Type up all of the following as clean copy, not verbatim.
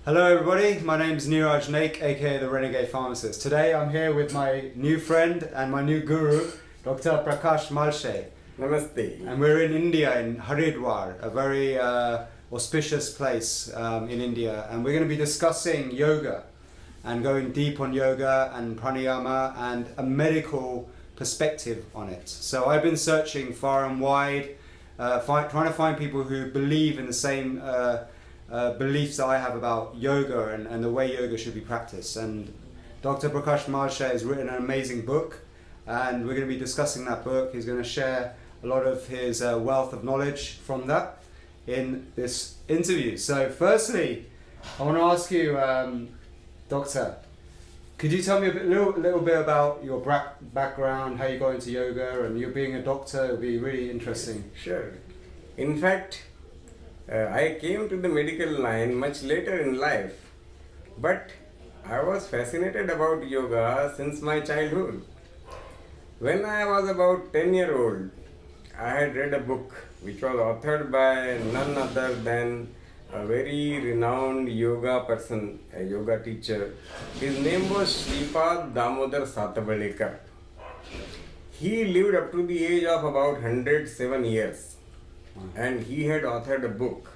Hello everybody, my name is Niraj Naik, aka the Renegade Pharmacist. Today I'm here with my new friend and my new guru, Dr. Prakash Malshe. Namaste. And we're in India, in Haridwar, a very auspicious place in India. And we're going to be discussing yoga and going deep on yoga and pranayama and a medical perspective on it. So I've been searching far and wide, trying to find people who believe in the same beliefs that I have about yoga and the way yoga should be practiced. And Dr. Prakash Malshe has written an amazing book, and we're going to be discussing that book. He's going to share a lot of his wealth of knowledge from that in this interview. So firstly, I want to ask you, Doctor, could you tell me a little bit about your background, how you got into yoga, and you being a doctor? It would be really interesting. Sure. In fact, I came to the medical line much later in life, but I was fascinated about yoga since my childhood. When I was about 10-year old, I had read a book which was authored by none other than a very renowned yoga person, a yoga teacher. His name was Shripad Damodar Satavalekar. He lived up to the age of about 107 years, and he had authored a book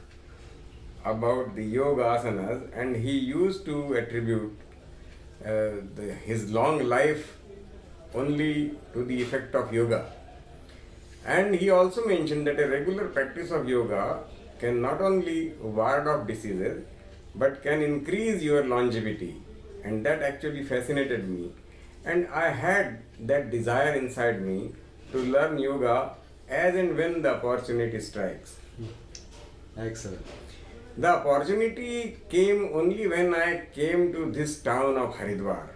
about the yoga asanas, and he used to attribute his long life only to the effect of yoga. And he also mentioned that a regular practice of yoga can not only ward off diseases but can increase your longevity, and that actually fascinated me, and I had that desire inside me to learn yoga as and when the opportunity strikes. Excellent. The opportunity came only when I came to this town of Haridwar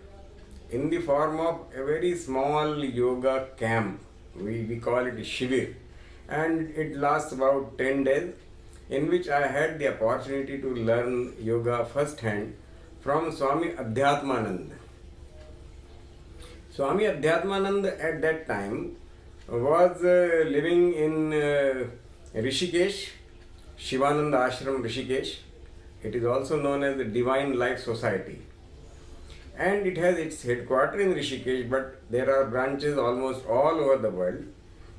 in the form of a very small yoga camp. We call it Shivir, and it lasts about 10 days, in which I had the opportunity to learn yoga firsthand from Swami Adhyatmanand. Swami Adhyatmanand at that time was living in Rishikesh, Shivananda Ashram Rishikesh. It is also known as the Divine Life Society, and it has its headquarters in Rishikesh, but there are branches almost all over the world.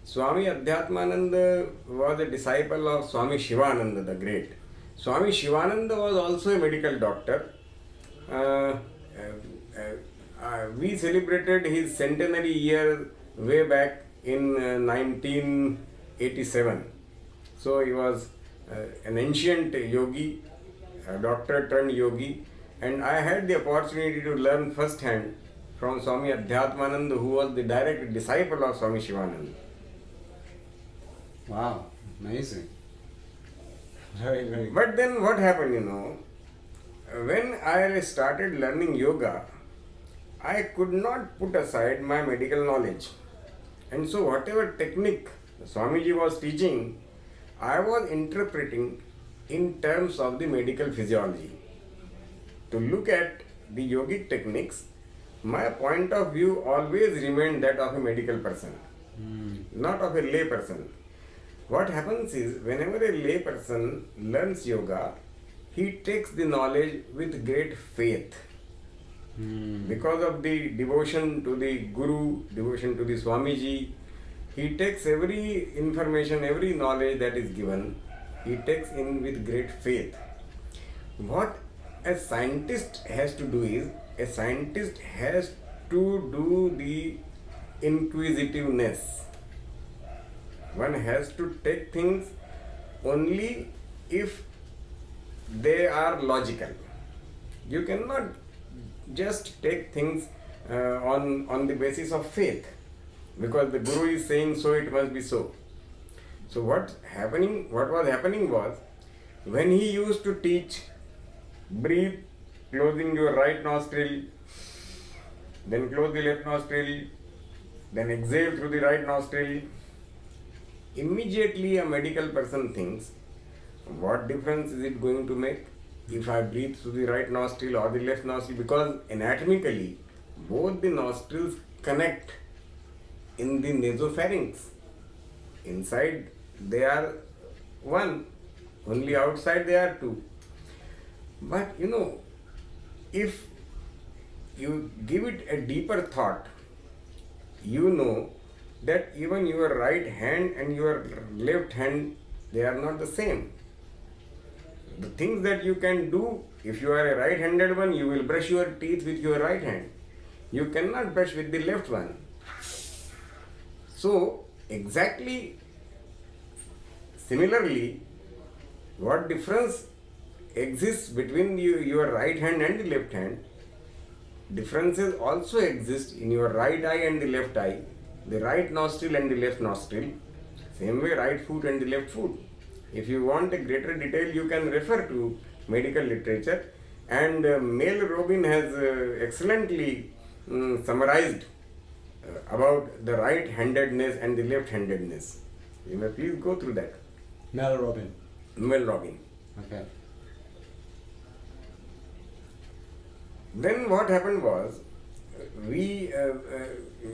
Swami Adhyatmananda was a disciple of Swami Shivananda the Great. Swami Shivananda was also a medical doctor. We celebrated his centenary year way back in 1987. So he was an ancient yogi, a doctor turned yogi, and I had the opportunity to learn firsthand from Swami Adhyatmananda, who was the direct disciple of Swami Shivananda. Wow, amazing. Very, very good. But then what happened, when I started learning yoga, I could not put aside my medical knowledge. And so whatever technique Swamiji was teaching, I was interpreting in terms of the medical physiology. To look at the yogic techniques, my point of view always remained that of a medical person, not of a lay person. What happens is, whenever a lay person learns yoga, he takes the knowledge with great faith. Because of the devotion to the Guru, devotion to the Swamiji, he takes every information, every knowledge that is given, he takes in with great faith. What a scientist has to do is, a scientist has to do the inquisitiveness. One has to take things only if they are logical. You cannot just take things on the basis of faith, because the Guru is saying so, it must be so. So what was happening was, when he used to teach, breathe closing your right nostril, then close the left nostril, then exhale through the right nostril, immediately a medical person thinks, what difference is it going to make if I breathe through the right nostril or the left nostril? Because anatomically, both the nostrils connect in the nasopharynx. Inside they are one, only outside they are two. But if you give it a deeper thought, you know that even your right hand and your left hand, they are not the same. The things that you can do, if you are a right-handed one, you will brush your teeth with your right hand. You cannot brush with the left one. So, exactly similarly, what difference exists between your right hand and the left hand? Differences also exist in your right eye and the left eye, the right nostril and the left nostril, same way right foot and the left foot. If you want a greater detail, you can refer to medical literature, and Mel Robin has excellently summarized about the right-handedness and the left-handedness. You may please go through that. Mel Robin. Mel Robin. Okay. Then what happened was, we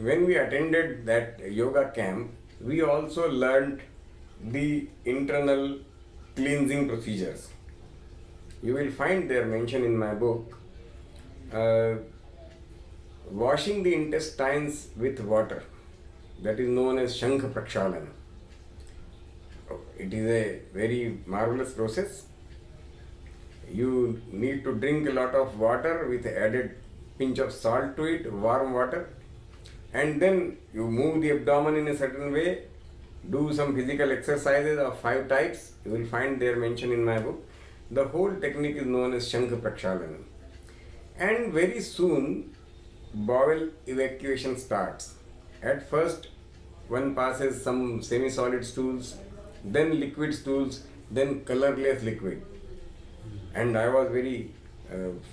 when we attended that yoga camp, we also learned the internal cleansing procedures. You will find there mentioned in my book, washing the intestines with water, that is known as Shankha Prakshalana. It is a very marvelous process. You need to drink a lot of water with added pinch of salt to it, warm water, and then you move the abdomen in a certain way, do some physical exercises of 5 types. You will find there mentioned in my book. The whole technique is known as Shankha Prakshalana. And very soon, bowel evacuation starts. At first, one passes some semi-solid stools, then liquid stools, then colorless liquid. And I was very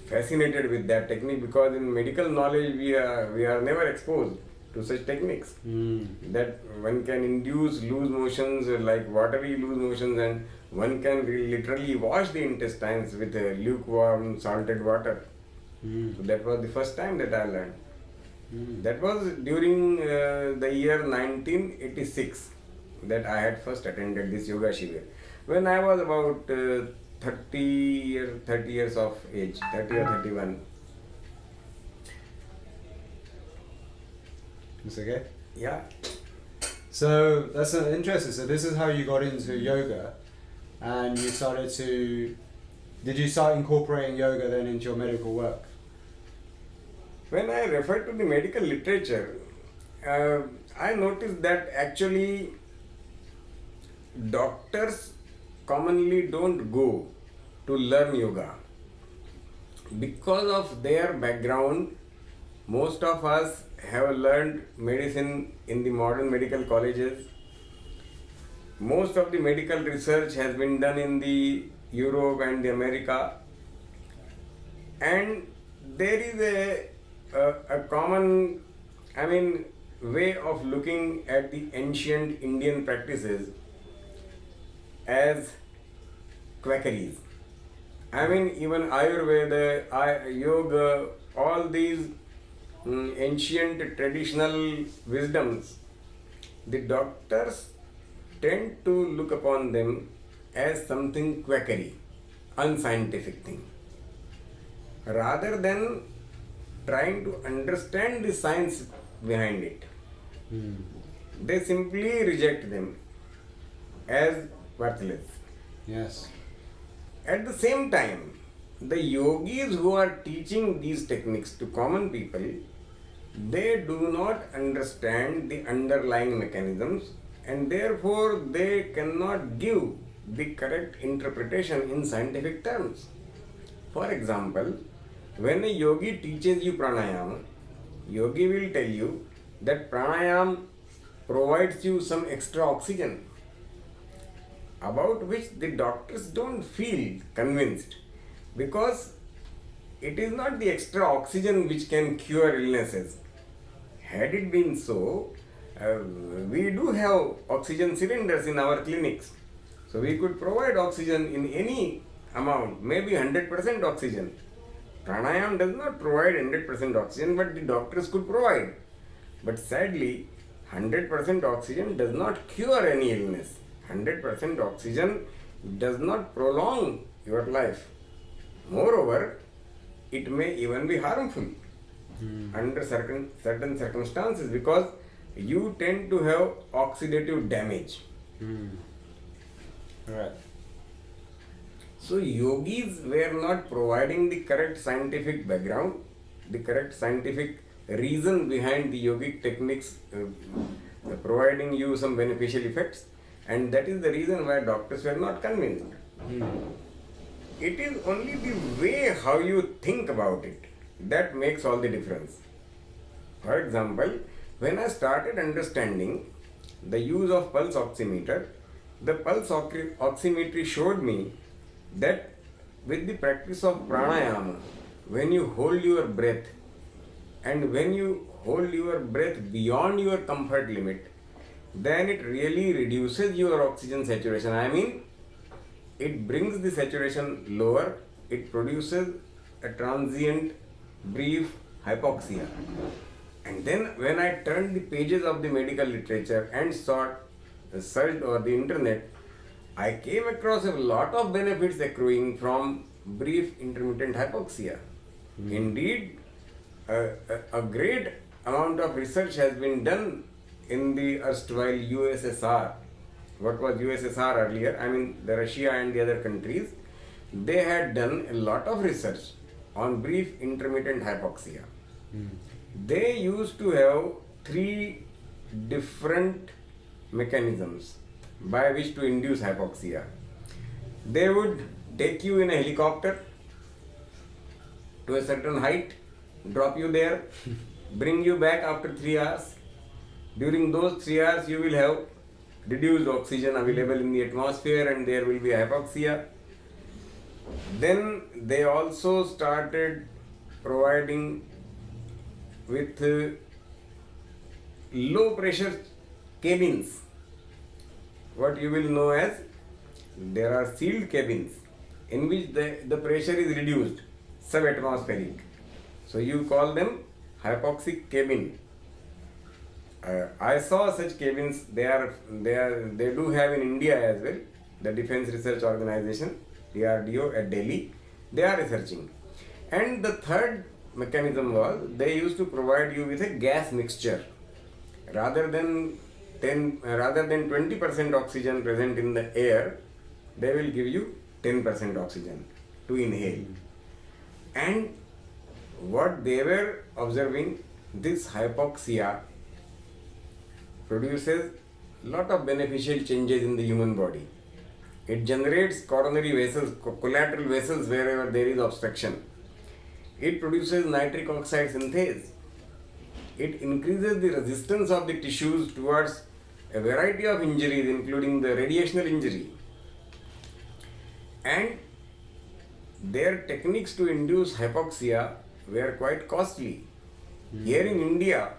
fascinated with that technique, because in medical knowledge we are never exposed to such techniques. That one can induce loose motions, like watery loose motions, and one can literally wash the intestines with lukewarm salted water. So that was the first time that I learned. That was during the year 1986 that I had first attended this yoga shivir, when I was about 30 years of age, 30 or 31. It's okay? Yeah. So that's interesting. So this is how you got into yoga, and you started to. Did you start incorporating yoga then into your medical work? When I refer to the medical literature, I noticed that actually doctors commonly don't go to learn yoga. Because of their background, most of us have learned medicine in the modern medical colleges. Most of the medical research has been done in the Europe and the America, and there is a common, way of looking at the ancient Indian practices as quackeries. Even Ayurveda, Yoga, all these ancient traditional wisdoms, the doctors tend to look upon them as something quackery, unscientific thing, rather than trying to understand the science behind it. They simply reject them as worthless. Yes. At the same time, the yogis who are teaching these techniques to common people, they do not understand the underlying mechanisms, and therefore they cannot give the correct interpretation in scientific terms. For example, when a yogi teaches you pranayama, yogi will tell you that pranayama provides you some extra oxygen, about which the doctors don't feel convinced, because it is not the extra oxygen which can cure illnesses. Had it been so, we do have oxygen cylinders in our clinics, so we could provide oxygen in any amount, maybe 100% oxygen. Pranayama does not provide 100% oxygen, but the doctors could provide. But sadly, 100% oxygen does not cure any illness. 100% oxygen does not prolong your life. Moreover, it may even be harmful under certain circumstances, because you tend to have oxidative damage. Right. So yogis were not providing the correct scientific background, the correct scientific reason behind the yogic techniques, providing you some beneficial effects, and that is the reason why doctors were not convinced. It is only the way how you think about it that makes all the difference. For example, when I started understanding the use of pulse oximeter, the pulse oximetry showed me that with the practice of pranayama, when you hold your breath and when you hold your breath beyond your comfort limit, then it really reduces your oxygen saturation. I mean, it brings the saturation lower, it produces a transient, brief hypoxia. And then when I turned the pages of the medical literature and searched over the internet, I came across a lot of benefits accruing from brief intermittent hypoxia. Indeed, a great amount of research has been done in the erstwhile USSR. What was USSR earlier? I mean, the Russia and the other countries, they had done a lot of research on brief intermittent hypoxia. They used to have 3 different mechanisms by which to induce hypoxia. They would take you in a helicopter to a certain height, drop you there, bring you back after 3 hours. During those 3 hours, you will have reduced oxygen available in the atmosphere and there will be hypoxia. Then they also started providing with low pressure cabins, what you will know as, there are sealed cabins in which the pressure is reduced, subatmospheric. So you call them hypoxic cabin. I saw such cabins. They do have in India as well. The Defense Research Organization, DRDO at Delhi, they are researching. And the third mechanism was, they used to provide you with a gas mixture. Rather than 20% oxygen present in the air, they will give you 10% oxygen to inhale. And what they were observing, this hypoxia produces lot of beneficial changes in the human body. It generates coronary vessels, collateral vessels wherever there is obstruction. It produces nitric oxide synthase. It increases the resistance of the tissues towards a variety of injuries, including the radiational injury. And their techniques to induce hypoxia were quite costly. Here in India,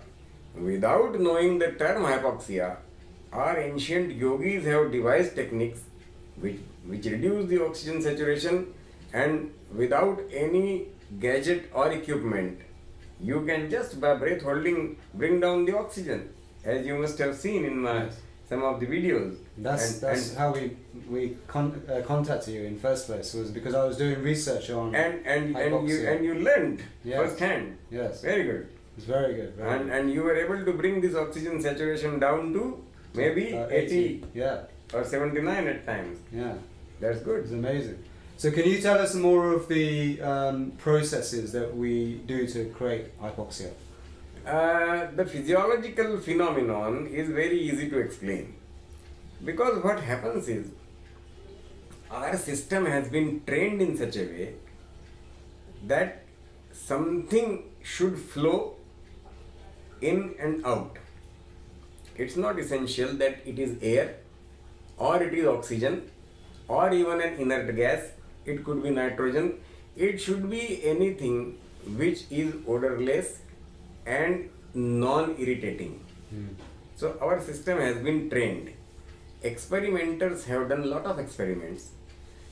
without knowing the term hypoxia, our ancient yogis have devised techniques which reduce the oxygen saturation, and without any gadget or equipment, you can just by breath holding bring down the oxygen, as you must have seen in some of the videos. That's how we contacted you in first place, was because I was doing research on hypoxia. and you learned Yes. firsthand. Yes. Very good. It's very good. Very good. And you were able to bring this oxygen saturation down to maybe 80 Yeah. or 79 at times. Yeah. That's good. It's amazing. So can you tell us more of the processes that we do to create hypoxia? The physiological phenomenon is very easy to explain, because what happens is, our system has been trained in such a way that something should flow in and out. It's not essential that it is air or it is oxygen or even an inert gas. It could be nitrogen. It should be anything which is odorless and non-irritating. So our system has been trained. Experimenters have done a lot of experiments.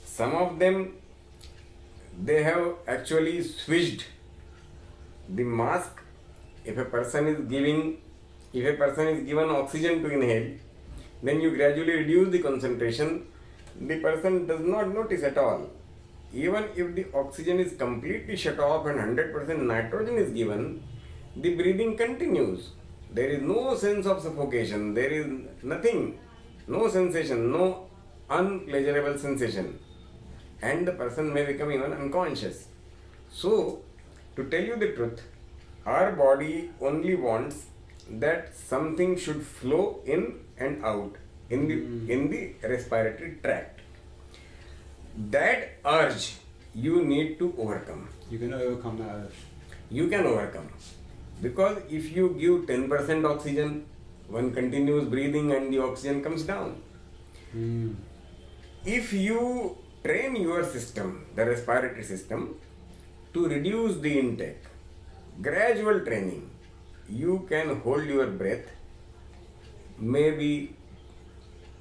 Some of them, they have actually switched the mask. If a person is given oxygen to inhale, then you gradually reduce the concentration. The person does not notice at all. even if the oxygen is completely shut off and 100% nitrogen is given, the breathing continues. There is no sense of suffocation, there is nothing, no sensation, no unpleasurable sensation, and the person may become even unconscious. So, to tell you the truth, our body only wants that something should flow in and out in the respiratory tract. That urge you need to overcome. You can overcome that urge. You can overcome. Because if you give 10% oxygen, one continues breathing and the oxygen comes down. If you train your system, the respiratory system, to reduce the intake, gradual training, you can hold your breath maybe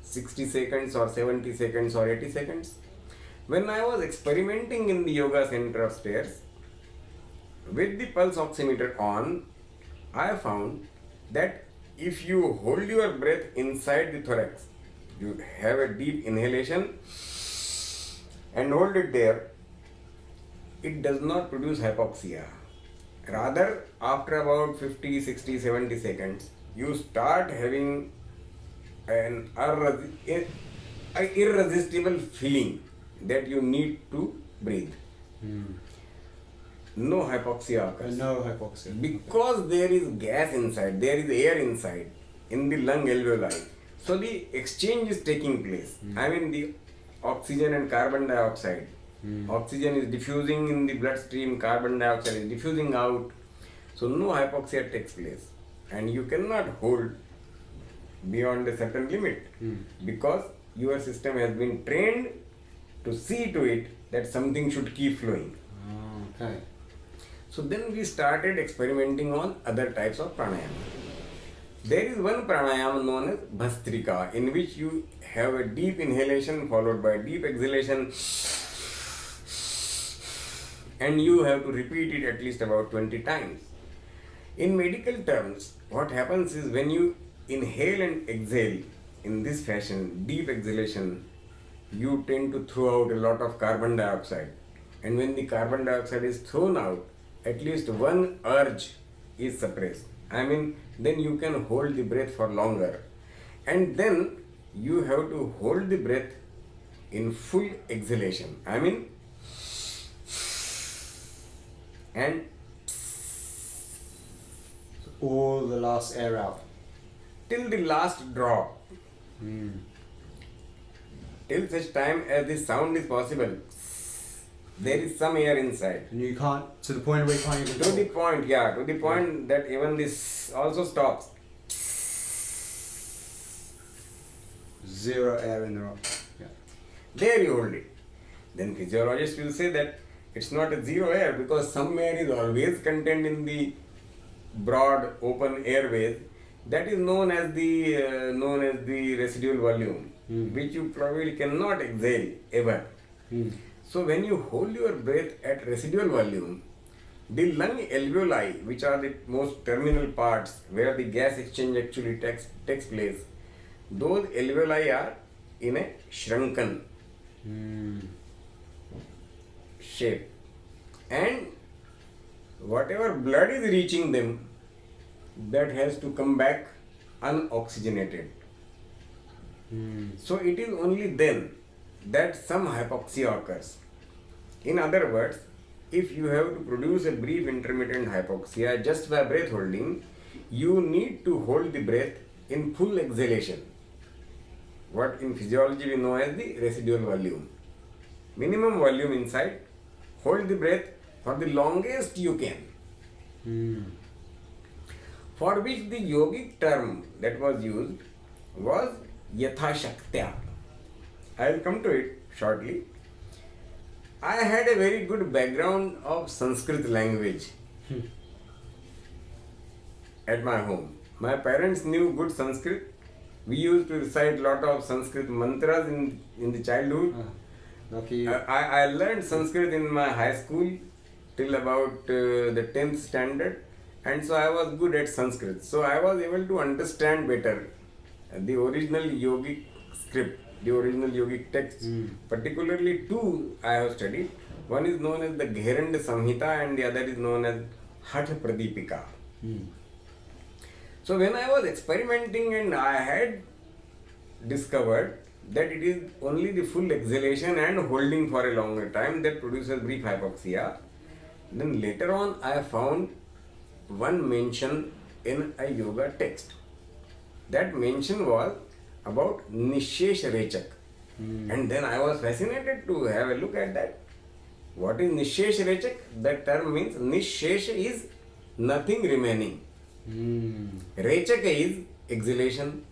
60 seconds or 70 seconds or 80 seconds. When I was experimenting in the yoga center upstairs, with the pulse oximeter on, I found that if you hold your breath inside the thorax, you have a deep inhalation and hold it there, it does not produce hypoxia. Rather, after about 50, 60, 70 seconds, you start having an irresistible feeling that you need to breathe. No hypoxia occurs. No hypoxia. Because there is gas inside, there is air inside in the lung alveoli. So the exchange is taking place. I mean the oxygen and carbon dioxide. Oxygen is diffusing in the bloodstream, carbon dioxide is diffusing out. So no hypoxia takes place. And you cannot hold beyond a certain limit because your system has been trained to see to it that something should keep flowing. Okay. So then we started experimenting on other types of pranayama. There is one pranayama known as bhastrika, in which you have a deep inhalation followed by deep exhalation, and you have to repeat it at least about 20 times. In medical terms, what happens is when you inhale and exhale in this fashion, deep exhalation, you tend to throw out a lot of carbon dioxide. And when the carbon dioxide is thrown out, at least one urge is suppressed. I mean, then you can hold the breath for longer. And then you have to hold the breath in full exhalation. I mean, and All the last air out. till the last drop. Till such time as the sound is possible, there is some air inside. And you can't, to the point where you can't even To the talk. point, yeah, to the point that even this also stops. Zero air in the rock. Yeah. There you hold it. Then physiologists will say that it's not a zero air because some air is always contained in the broad open airways. That is known as the residual volume, which you probably cannot exhale ever. So when you hold your breath at residual volume, the lung alveoli, which are the most terminal parts where the gas exchange actually takes place, those alveoli are in a shrunken shape, and whatever blood is reaching them, that has to come back unoxygenated. So it is only then that some hypoxia occurs. In other words, if you have to produce a brief intermittent hypoxia just by breath holding, you need to hold the breath in full exhalation, what in physiology we know as the residual volume. Minimum volume inside, hold the breath for the longest you can. For which the yogic term that was used was yatha shaktya. I will come to it shortly. I had a very good background of Sanskrit language at my home. My parents knew good Sanskrit. We used to recite a lot of Sanskrit mantras in the childhood. Lucky. I learned Sanskrit in my high school till about the 10th standard, and so I was good at Sanskrit. So I was able to understand better the original yogic script, the original yogic texts. Particularly two I have studied. One is known as the Gherand Samhita and the other is known as Hatha Pradipika. So when I was experimenting and I had discovered that it is only the full exhalation and holding for a longer time that produces brief hypoxia, then later on I found one mention in a yoga text. That mention was about Nishesh Rechak. And then I was fascinated to have a look at that. What is Nishesh Rechak? That term means Nishesh is nothing remaining. Rechaka is exhalation.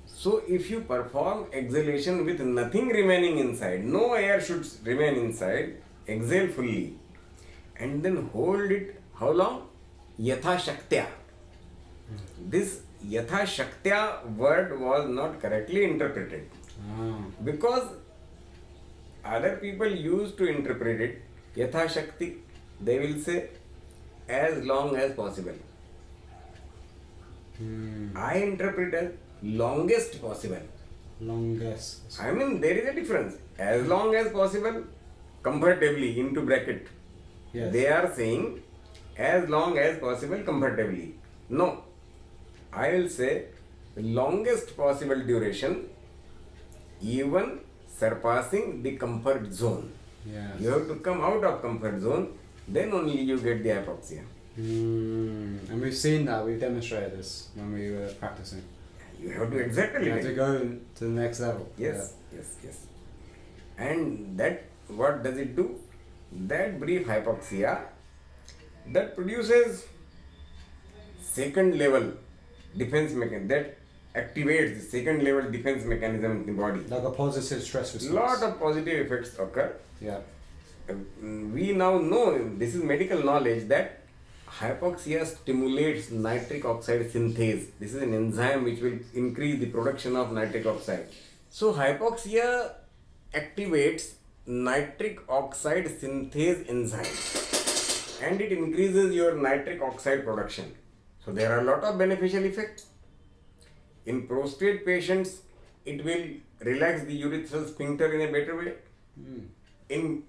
So if you perform exhalation with nothing remaining inside, no air should remain inside, exhale fully and then hold it how long? Yatha Shaktya. This Yatha Shaktya word was not correctly interpreted because other people used to interpret it Yatha Shakti. They will say as long as possible. I interpret as longest possible. Longest. I mean, there is a difference. As long as possible, comfortably, into bracket. Yes. They are saying as long as possible, comfortably. No. I will say longest possible duration, even surpassing the comfort zone. Yes. You have to come out of comfort zone, then only you get the hypoxia. And we've seen that, we've demonstrated this when we were practicing. You have to exactly You have to go to the next level. Yes. And that, what does it do? That brief hypoxia that produces second level defense mechanism, that activates the second level defense mechanism in the body. Like a positive stress response. Lot of positive effects occur. Yeah. We now know, this is medical knowledge, that hypoxia stimulates nitric oxide synthase. This is an enzyme which will increase the production of nitric oxide. So hypoxia activates nitric oxide synthase enzyme and it increases your nitric oxide production. So there are a lot of beneficial effects. In prostate patients, it will relax the urethral sphincter in a better way. In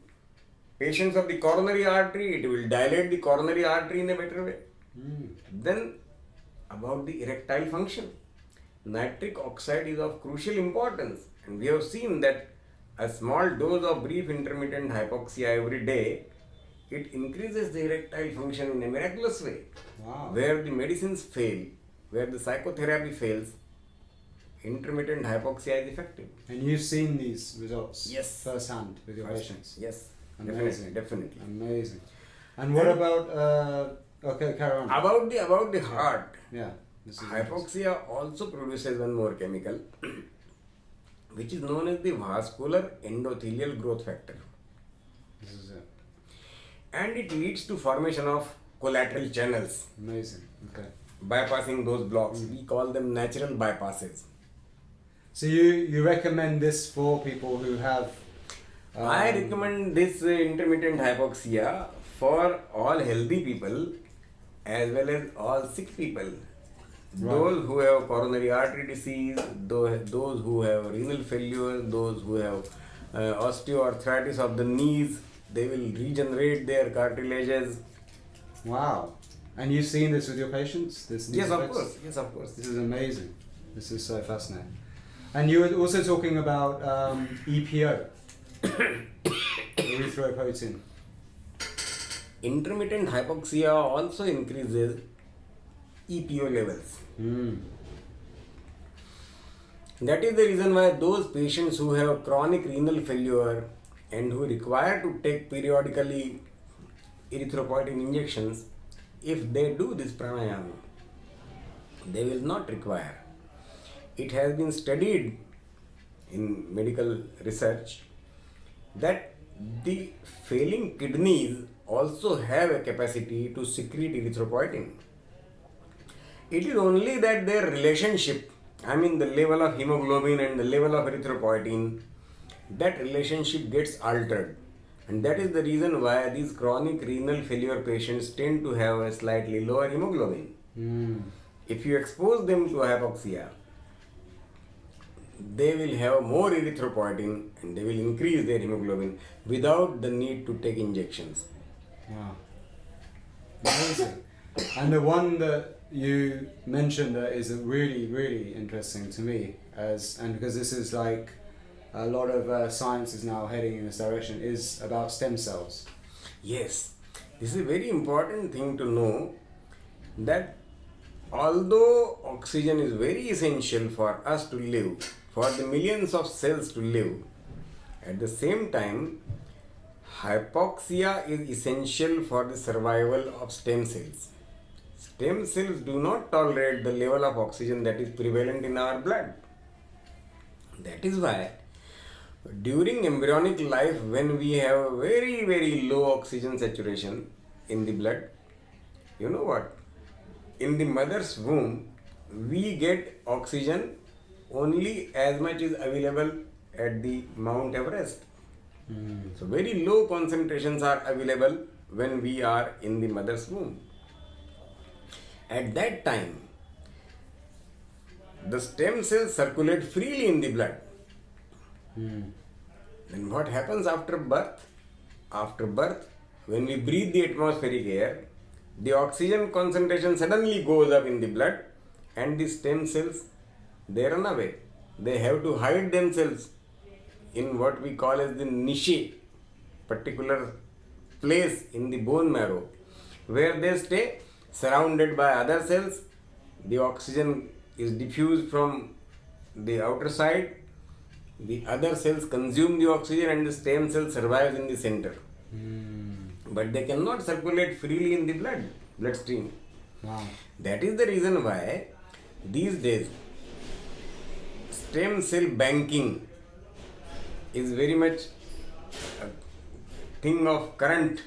patients of the coronary artery, it will dilate the coronary artery in a better way. Then, about the erectile function, nitric oxide is of crucial importance, and we have seen that a small dose of brief intermittent hypoxia every day, it increases the erectile function in a miraculous way. Wow. Where the medicines fail, where the psychotherapy fails, intermittent hypoxia is effective. And you've seen these results firsthand with your patients? Yes. Amazing. Definitely. Amazing. And what about, okay, carry on. About the heart. Yeah. This is Hypoxia also produces one more chemical which is known as the vascular endothelial growth factor. This is it. And it leads to formation of collateral channels. Amazing. Okay. Bypassing those blocks. We call them natural bypasses. So you recommend this for people who have... I recommend this intermittent hypoxia for all healthy people as well as all sick people. Right. Those who have coronary artery disease, those who have renal failure, those who have osteoarthritis of the knees, they will regenerate their cartilages. Wow. And you've seen this with your patients? Yes, of course. This is amazing. This is so fascinating. And you were also talking about EPO, erythropoietin. Intermittent hypoxia also increases EPO levels. That is the reason why those patients who have chronic renal failure and who require to take periodically erythropoietin injections, if they do this pranayama, they will not require. It has been studied in medical research that the failing kidneys also have a capacity to secrete erythropoietin. It is only that their relationship, I mean the level of hemoglobin and the level of erythropoietin, that relationship gets altered. And that is the reason why these chronic renal failure patients tend to have a slightly lower hemoglobin. If you expose them to hypoxia, they will have more erythropoietin and they will increase their hemoglobin without the need to take injections. Wow. Amazing. And the one that you mentioned that is really, really interesting to me, and because this is like a lot of science is now heading in this direction, is about stem cells. Yes, this is a very important thing to know, that although oxygen is very essential for us to live, for the millions of cells to live, at the same time, hypoxia is essential for the survival of stem cells. Stem cells do not tolerate the level of oxygen that is prevalent in our blood. That is why during embryonic life, when we have very, very low oxygen saturation in the blood, you know what? In the mother's womb, we get oxygen only as much is available at the Mount Everest. So very low concentrations are available when we are in the mother's womb. At that time, the stem cells circulate freely in the blood. Then what happens after birth? After birth, when we breathe the atmospheric air, the oxygen concentration suddenly goes up in the blood and the stem cells, they run away. They have to hide themselves in what we call as the niche, particular place in the bone marrow, where they stay surrounded by other cells. The oxygen is diffused from the outer side. The other cells consume the oxygen and the stem cell survives in the center. But they cannot circulate freely in the bloodstream. Wow. That is the reason why these days stem cell banking is very much a thing of current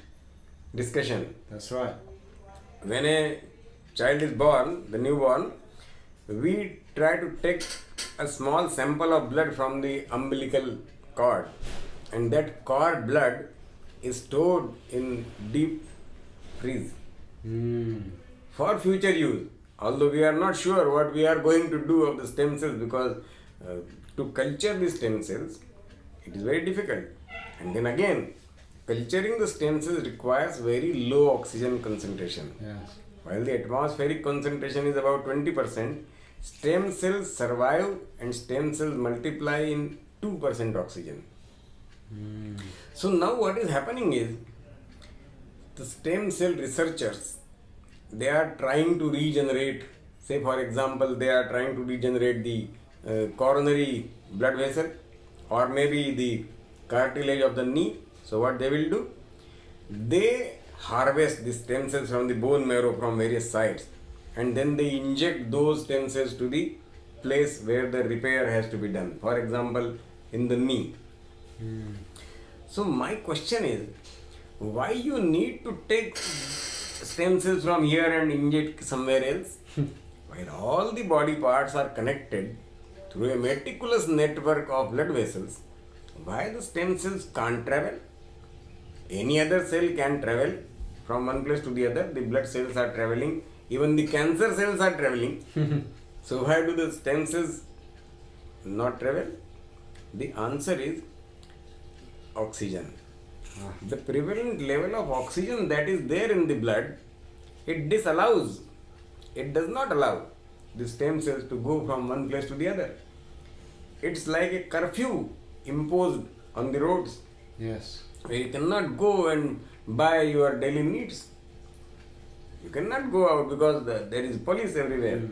discussion. That's right. When a child is born, the newborn, we try to take a small sample of blood from the umbilical cord, and that cord blood is stored in deep freeze for future use. Although we are not sure what we are going to do of the stem cells, because to culture the stem cells, it is very difficult. And then again, culturing the stem cells requires very low oxygen concentration. Yes. While the atmospheric concentration is about 20%, stem cells survive and stem cells multiply in 2% oxygen. So now what is happening is, the stem cell researchers, they are trying to regenerate, say for example, they are trying to regenerate the coronary blood vessel or maybe the cartilage of the knee. So what they will do? They harvest the stem cells from the bone marrow from various sites, and then they inject those stem cells to the place where the repair has to be done. For example, in the knee. So my question is, why you need to take stem cells from here and inject somewhere else? While all the body parts are connected through a meticulous network of blood vessels, why the stem cells can't travel? Any other cell can travel from one place to the other. The blood cells are traveling. Even the cancer cells are traveling. So why do the stem cells not travel? The answer is oxygen. The prevalent level of oxygen that is there in the blood, it disallows, it does not allow the stem cells to go from one place to the other. It's like a curfew imposed on the roads. Yes. Where you cannot go and buy your daily needs. You cannot go out because there is police everywhere.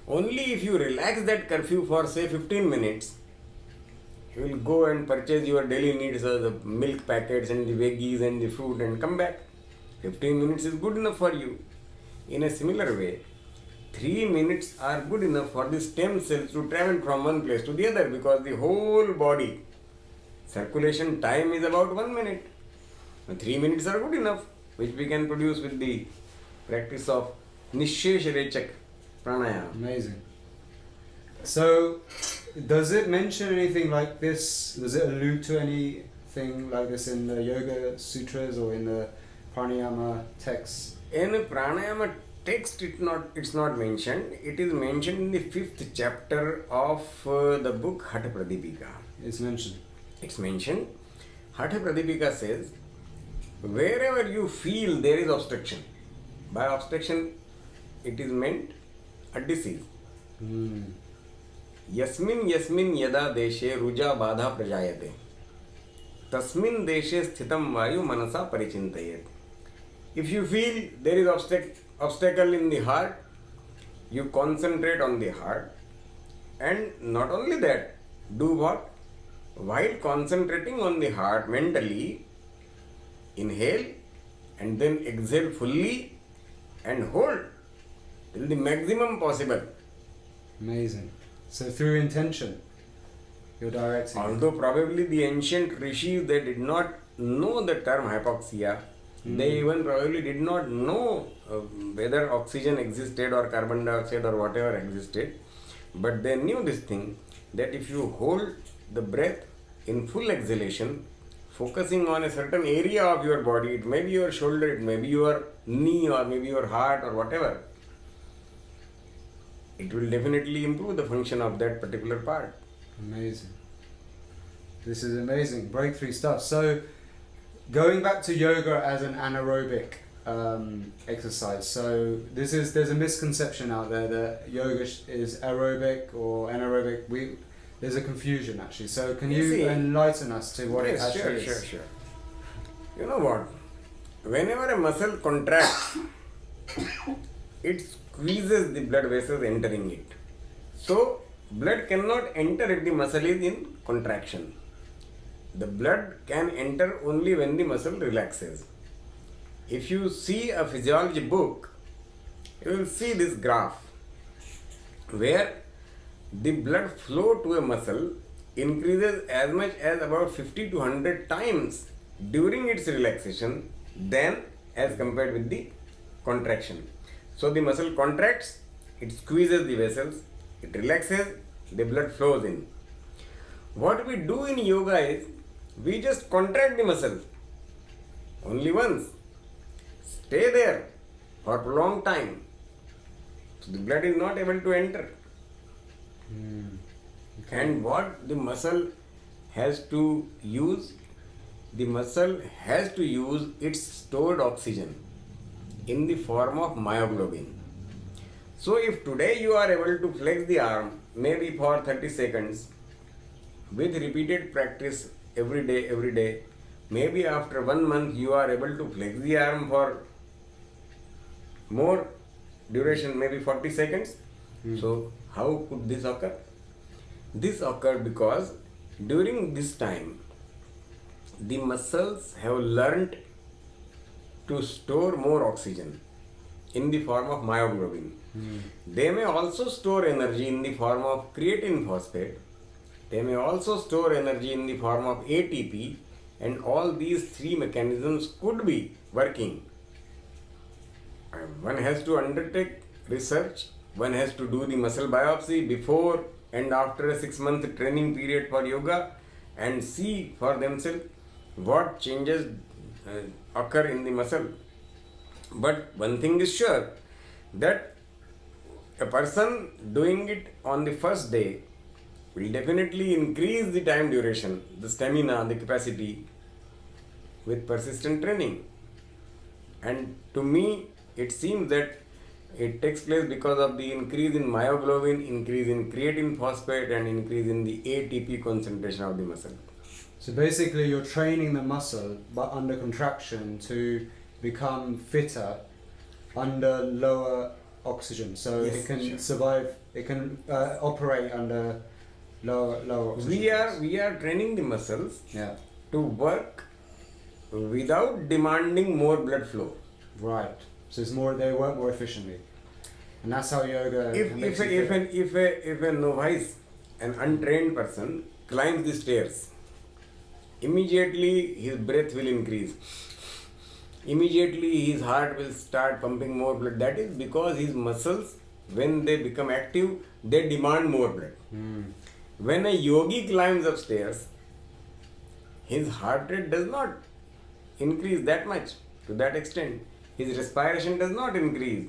Only if you relax that curfew for say 15 minutes, you will go and purchase your daily needs, the milk packets and the veggies and the fruit, and come back. 15 minutes is good enough for you. In a similar way, 3 minutes are good enough for the stem cells to travel from one place to the other, because the whole body circulation time is about 1 minute. 3 minutes are good enough, which we can produce with the practice of Nishesharechak Pranayama. Amazing. So, does it mention anything like this? Does it allude to anything like this in the Yoga Sutras or in the Pranayama texts? In Pranayama text it's not mentioned. It is mentioned in the 5th chapter of the book Hatha Pradipika. It's mentioned. It's mentioned. Hatha Pradipika says, wherever you feel there is obstruction, by obstruction it is meant a disease. Yasmin yasmin yada deshe ruja badha prajayate tasmin deshe sthitam vayu manasa parichintayet. If you feel there is obstacle in the heart, you concentrate on the heart, and not only that, do what? While concentrating on the heart mentally, inhale and then exhale fully and hold till the maximum possible. Amazing. So through intention, you're directing. Although probably the ancient rishis, they did not know the term hypoxia. They even probably did not know whether oxygen existed or carbon dioxide or whatever existed. But they knew this thing, that if you hold the breath in full exhalation, focusing on a certain area of your body, it may be your shoulder, it may be your knee, or maybe your heart, or whatever, it will definitely improve the function of that particular part. Amazing. This is amazing, breakthrough stuff. So, going back to yoga as an anaerobic exercise. So there's a misconception out there that yoga is aerobic or anaerobic. There's a confusion actually. So can you enlighten us to what it actually is? Sure. You know what? Whenever a muscle contracts, it squeezes the blood vessels entering it. So blood cannot enter if the muscle is in contraction. The blood can enter only when the muscle relaxes. If you see a physiology book, you will see this graph where the blood flow to a muscle increases as much as about 50 to 100 times during its relaxation than as compared with the contraction. So the muscle contracts, it squeezes the vessels, it relaxes, the blood flows in. What we do in yoga is, we just contract the muscle only once, stay there for a long time, so the blood is not able to enter. Okay. And what the muscle has to use? The muscle has to use its stored oxygen in the form of myoglobin. So if today you are able to flex the arm maybe for 30 seconds with repeated practice every day, maybe after 1 month you are able to flex the arm for more duration, maybe 40 seconds. So how could this occur? This occurred because during this time the muscles have learnt to store more oxygen in the form of myoglobin. They may also store energy in the form of creatine phosphate. They may also store energy in the form of ATP, and all these three mechanisms could be working. One has to undertake research, one has to do the muscle biopsy before and after a 6-month training period for yoga and see for themselves what changes occur in the muscle. But one thing is sure, that a person doing it on the first day will definitely increase the time duration, the stamina, the capacity with persistent training. And to me, it seems that it takes place because of the increase in myoglobin, increase in creatine phosphate, and increase in the ATP concentration of the muscle. So basically you're training the muscle but under contraction to become fitter under lower oxygen. So Yes, it can sure. survive, it can operate under lower oxygen. We are training the muscles Yeah. to work without demanding more blood flow. Right. So it's more, they work more efficiently. And that's how yoga makes you fit. If a novice, an untrained person, climbs the stairs, immediately his breath will increase. Immediately his heart will start pumping more blood. That is because his muscles, when they become active, they demand more blood. When a yogi climbs upstairs, his heart rate does not increase that much, to that extent. His respiration does not increase.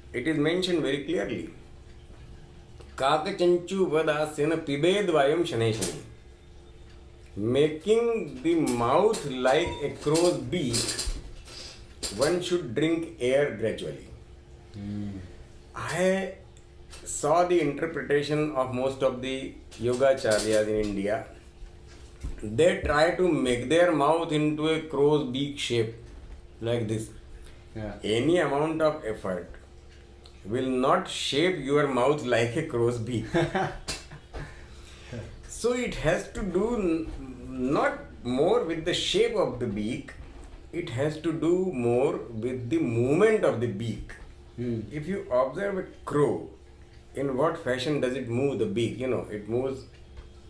it is mentioned very clearly. Kakachanchu vadasena pibedvayam shaneshani. Making the mouth like a crow's beak, one should drink air gradually. I saw the interpretation of most of the yogacharyas in India. They try to make their mouth into a crow's beak shape, like this. Yeah. Any amount of effort will not shape your mouth like a crow's beak. So it has to do not more with the shape of the beak, it has to do more with the movement of the beak. If you observe a crow, in what fashion does it move the beak? You know, it moves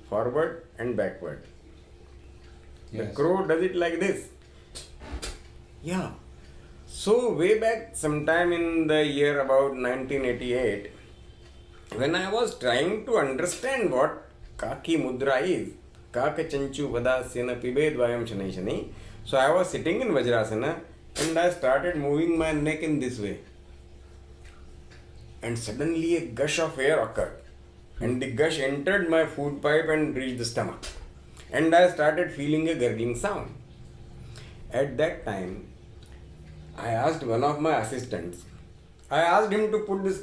forward and backward. The Yes. crow does it like this. Yeah. So way back sometime in the year about 1988, when I was trying to understand what Kaki Mudra is, Kakachanchu Vadasena Pibedvayam Shaneshani, so I was sitting in Vajrasana and I started moving my neck in this way. And suddenly a gush of air occurred. And the gush entered my food pipe and reached the stomach. And I started feeling a gurgling sound. At that time, I asked one of my assistants, I asked him to put this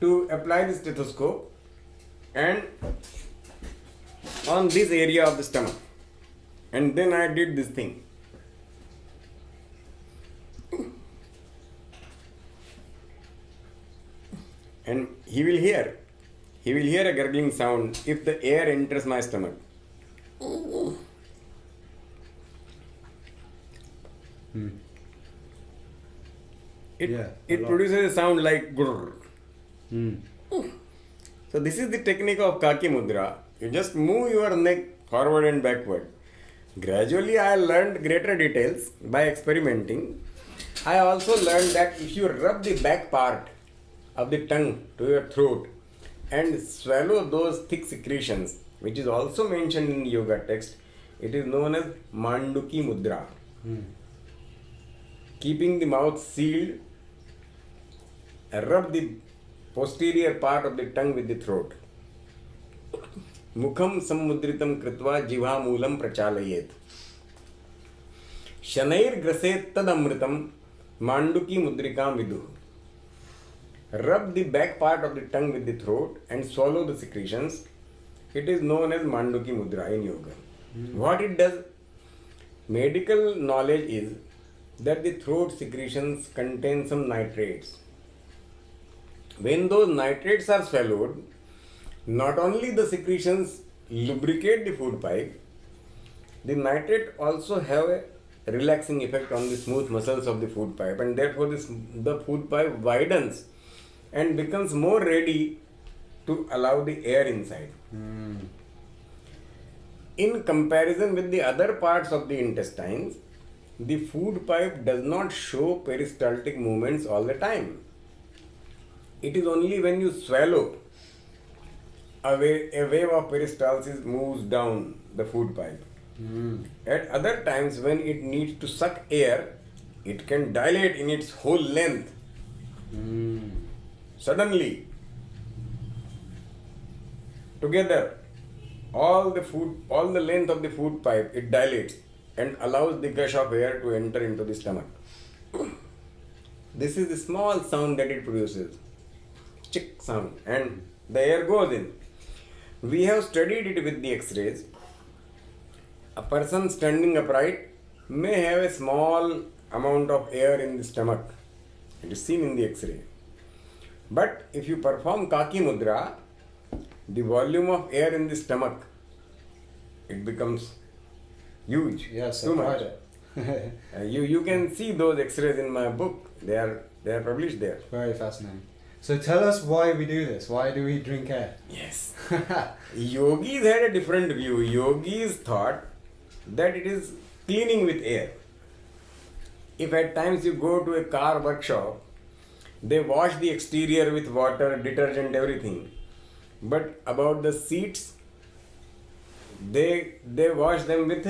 to apply the stethoscope and on this area of the stomach. And then I did this thing. And he will hear a gurgling sound if the air enters my stomach. It produces a sound like grrr. So this is the technique of Kaki Mudra. You just move your neck forward and backward. Gradually I learned greater details by experimenting. I also learned that if you rub the back part of the tongue to your throat and swallow those thick secretions, which is also mentioned in yoga text, it is known as Manduki Mudra. Keeping the mouth sealed, rub the posterior part of the tongue with the throat. Mukham sammudritam kritva jiva moolam prachalayet. Shanair graset tad amritam manduki mudrikam vidu. Rub the back part of the tongue with the throat and swallow the secretions. It is known as Manduki Mudra in yoga. What it does? Medical knowledge is that the throat secretions contain some nitrates. When those nitrates are swallowed, not only the secretions lubricate the food pipe, the nitrate also have a relaxing effect on the smooth muscles of the food pipe, and therefore the food pipe widens and becomes more ready to allow the air inside. In comparison with the other parts of the intestines, the food pipe does not show peristaltic movements all the time. It is only when you swallow, a wave of peristalsis moves down the food pipe. At other times, when it needs to suck air, it can dilate in its whole length. Suddenly, together, all the length of the food pipe, it dilates and allows the gush of air to enter into the stomach. This is the small sound that it produces. Chick sound, and the air goes in. We have studied it with the X-rays. A person standing upright may have a small amount of air in the stomach. It is seen in the X-ray. But if you perform Kaki Mudra, the volume of air in the stomach, it becomes huge. Yes, too I've much. heard it. You can see those X-rays in my book. They are published there. Very fascinating. So tell us why we do this. Why do we drink air? Yes. Yogis had a different view. Yogis thought that it is cleaning with air. If at times you go to a car workshop, they wash the exterior with water, detergent, everything. But about the seats, they wash them with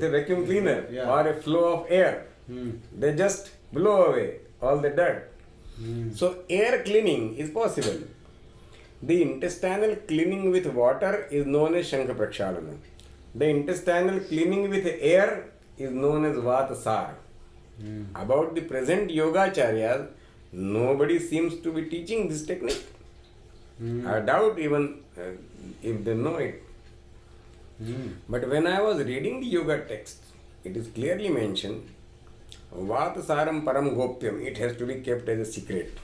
a vacuum cleaner or a flow of air. They just blow away all the dirt. So air cleaning is possible. The intestinal cleaning with water is known as Shankha Prakshalana. The intestinal cleaning with air is known as Vatasar. About the present Yogacharyas, nobody seems to be teaching this technique. I doubt even if they know it. But when I was reading the yoga text, it is clearly mentioned, Vatasaram Param Gopyam, it has to be kept as a secret.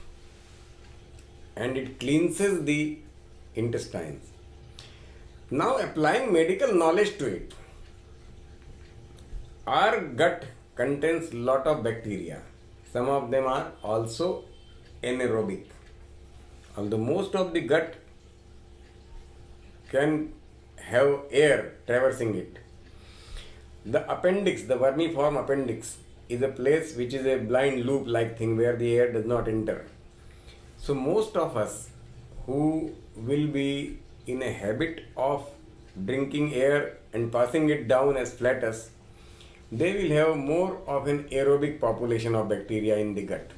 And it cleanses the intestines. Now applying medical knowledge to it, our gut contains lot of bacteria. Some of them are also anaerobic. Although most of the gut can have air traversing it. The appendix, the vermiform appendix, is a place which is a blind loop like thing where the air does not enter. So most of us who will be in a habit of drinking air and passing it down as flatus, they will have more of an aerobic population of bacteria in the gut.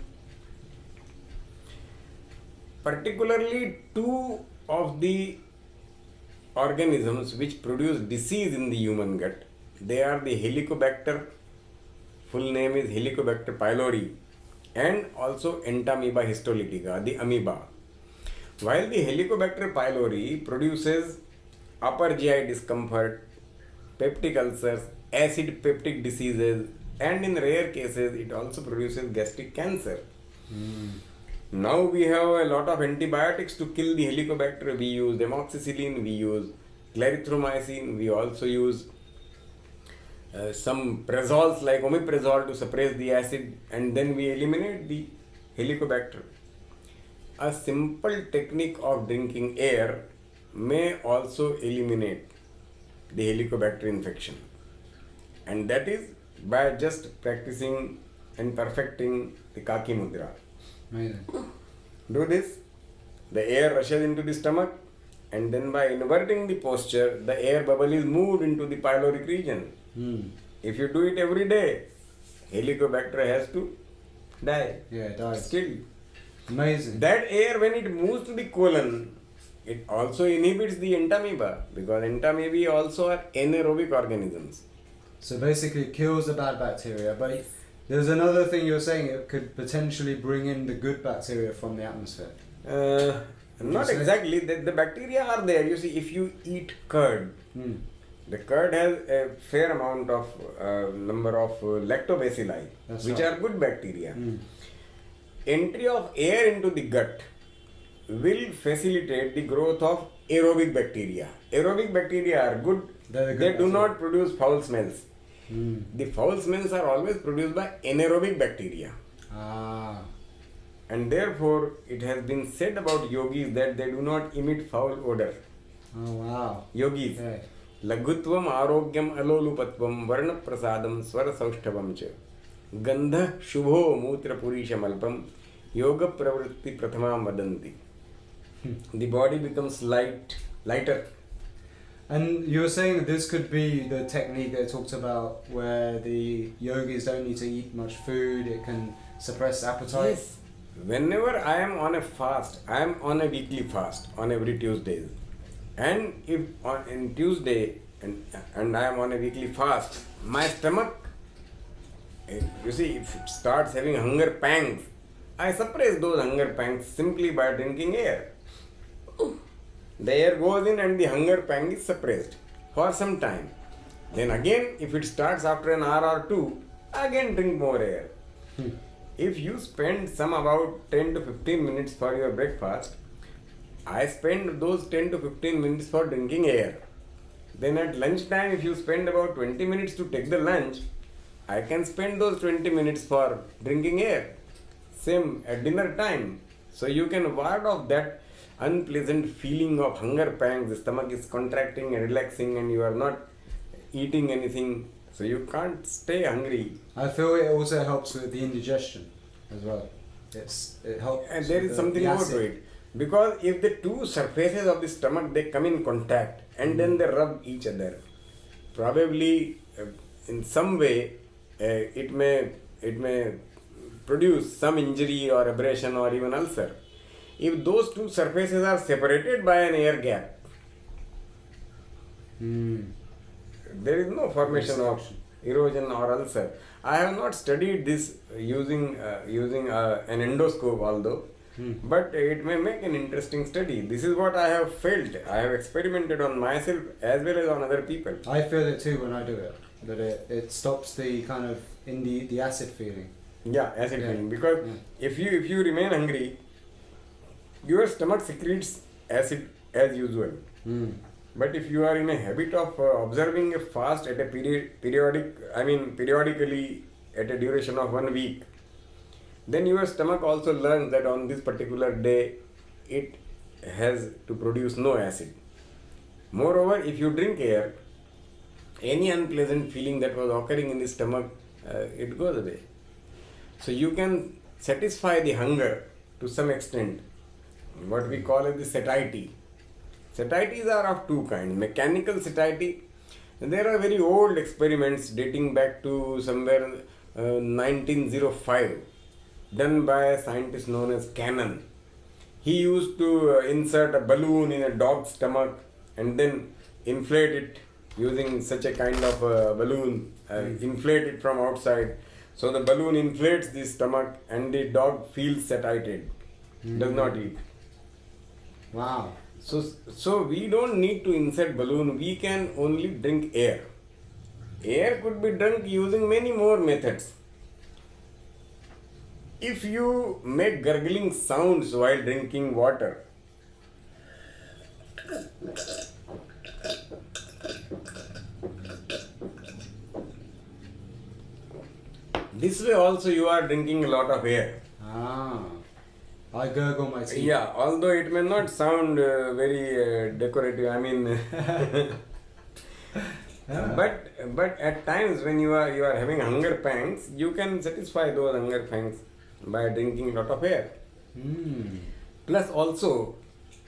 Particularly two of the organisms which produce disease in the human gut, they are the Helicobacter, full name is Helicobacter pylori, and also Entamoeba histolytica, the amoeba. While the Helicobacter pylori produces upper GI discomfort, peptic ulcers, acid peptic diseases, and in rare cases it also produces gastric cancer. Now we have a lot of antibiotics to kill the Helicobacter. We use amoxicillin, we use clarithromycin, we also use some prazols like omeprazole to suppress the acid, and then we eliminate the Helicobacter. A simple technique of drinking air may also eliminate the Helicobacter infection, and that is by just practicing and perfecting the Kaki Mudra. Amazing. Do this, the air rushes into the stomach, and then by inverting the posture, the air bubble is moved into the pyloric region. If you do it every day, Helicobacter has to die. Yeah, it dies. Killed. Amazing. That air, when it moves to the colon, it also inhibits the entamoeba, because entamoeba also are anaerobic organisms. So basically it kills the bad bacteria, but there's another thing you were saying, it could potentially bring in the good bacteria from the atmosphere. Not exactly. The bacteria are there. You see, if you eat curd, the curd has a fair amount of number of lactobacilli, which are good bacteria. Entry of air into the gut will facilitate the growth of aerobic bacteria. Aerobic bacteria are good. They do not produce foul smells. The foul smells are always produced by anaerobic bacteria. And therefore, it has been said about yogis that they do not emit foul odor. Oh wow. Yogis. Okay. Lagutvam arogyam alolupatvam varna prasadam swara saushtavam cha gandha shubho mutra purisha malpam yoga pravritti prathamam vadanti. The body becomes lighter. And you were saying that this could be the technique that talks about where the yogis don't need to eat much food, it can suppress appetite. Yes. Whenever I am on a fast, I am on a weekly fast on every Tuesday. And if in Tuesday and I am on a weekly fast, my stomach, you see, if it starts having hunger pangs, I suppress those hunger pangs simply by drinking air. The air goes in and the hunger pang is suppressed for some time. Then again, if it starts after an hour or two, again drink more air. If you spend some about 10 to 15 minutes for your breakfast, I spend those 10 to 15 minutes for drinking air. Then at lunchtime, if you spend about 20 minutes to take the lunch, I can spend those 20 minutes for drinking air. Same at dinner time. So you can ward off that unpleasant feeling of hunger pangs, the stomach is contracting and relaxing and you are not eating anything, so you can't stay hungry. I feel it also helps with the indigestion as well. It helps. And there is something more to it. Because if the two surfaces of the stomach, they come in contact and then they rub each other, probably in some way it may produce some injury or abrasion or even ulcer. If those two surfaces are separated by an air gap, there is no formation of erosion or ulcer. I have not studied this using an endoscope, although, but it may make an interesting study. This is what I have felt. I have experimented on myself as well as on other people. I feel it too when I do it, that it stops the kind of the acid feeling. Yeah, acid feeling. Because if you remain hungry, your stomach secretes acid as usual. But if you are in a habit of observing a fast at a periodically at a duration of 1 week, then your stomach also learns that on this particular day it has to produce no acid. Moreover, if you drink air, any unpleasant feeling that was occurring in the stomach, it goes away. So you can satisfy the hunger to some extent, what we call as the satiety. Satieties are of two kinds. Mechanical satiety, there are very old experiments dating back to somewhere 1905, done by a scientist known as Cannon. He used to insert a balloon in a dog's stomach and then inflate it using such a kind of balloon, inflate it from outside. So the balloon inflates the stomach and the dog feels satiated, does not eat. Wow. So we don't need to insert balloon, we can only drink air. Air could be drunk using many more methods. If you make gurgling sounds while drinking water, this way also you are drinking a lot of air. I gurgle my teeth. Yeah, although it may not sound very decorative, but at times when you are having hunger pangs, you can satisfy those hunger pangs by drinking a lot of air. Plus also,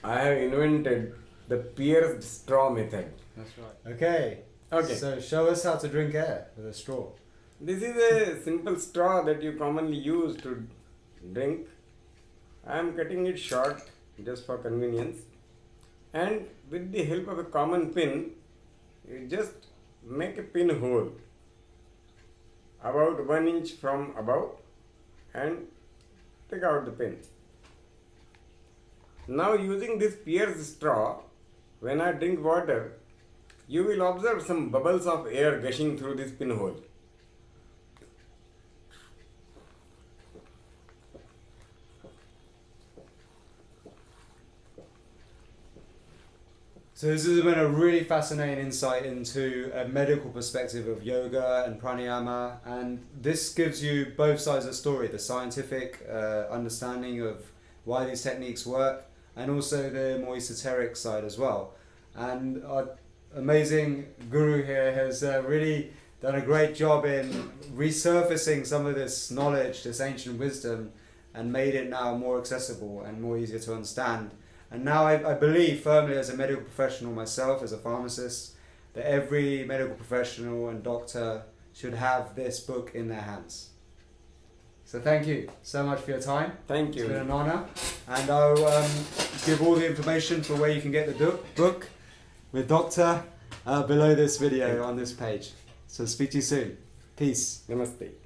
I have invented the pierced straw method. That's right. Okay. So show us how to drink air with a straw. This is a simple straw that you commonly use to drink. I am cutting it short just for convenience, and with the help of a common pin, you just make a pin hole about 1 inch from above and take out the pin. Now using this pierced straw, when I drink water, you will observe some bubbles of air gushing through this pinhole. So this has been a really fascinating insight into a medical perspective of yoga and pranayama, and this gives you both sides of the story, the scientific understanding of why these techniques work, and also the more esoteric side as well. And our amazing guru here has really done a great job in resurfacing some of this knowledge, this ancient wisdom, and made it now more accessible and more easier to understand. And now I believe firmly, as a medical professional myself, as a pharmacist, that every medical professional and doctor should have this book in their hands. So thank you so much for your time. Thank you. It's been an honor. And I'll give all the information for where you can get the book with Doctor below this video on this page. So speak to you soon. Peace. Namaste.